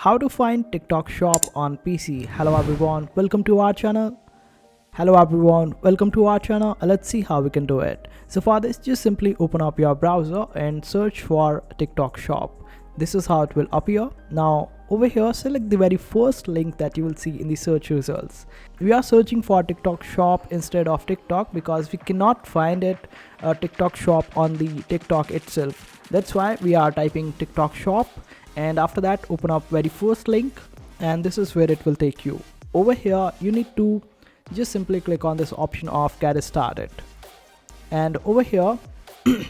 How to find TikTok shop on PC. Hello everyone, welcome to our channel. Let's see how we can do it. So for this, just simply open up your browser and search for TikTok shop. This is how it will appear. Now over here, select the very first link that you will see in the search results. We are searching for TikTok shop instead of TikTok because we cannot find it TikTok shop on the TikTok itself. That's why we are typing TikTok shop, and after that open up very first link, and this is where it will take you. Over here you need to just simply click on this option of get started, and over here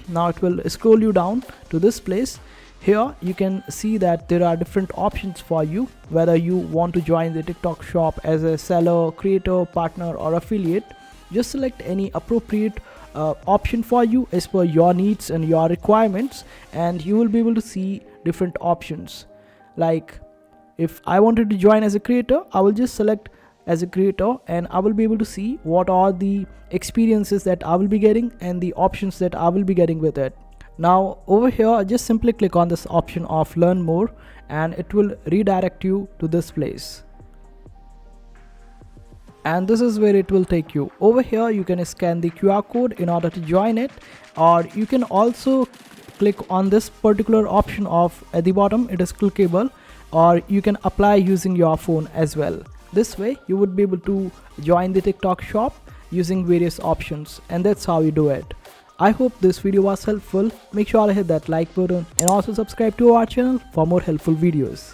now it will scroll you down to this place. Here you can see that there are different options for you, whether you want to join the TikTok shop as a seller, creator, partner or affiliate. Just select any appropriate option for you as per your needs and your requirements, and you will be able to see different options. Like if I wanted to join as a creator, I will just select as a creator, and I will be able to see what are the experiences that I will be getting and the options that I will be getting with it. Now over here, just simply click on this option of learn more, and it will redirect you to this place, and this is where it will take you. Over here you can scan the QR code in order to join it, or you can also click on this particular option of at the bottom. It is clickable, or you can apply using your phone as well. This way you would be able to join the TikTok shop using various options, and that's how you do it. I hope this video was helpful. Make sure to hit that like button and also subscribe to our channel for more helpful videos.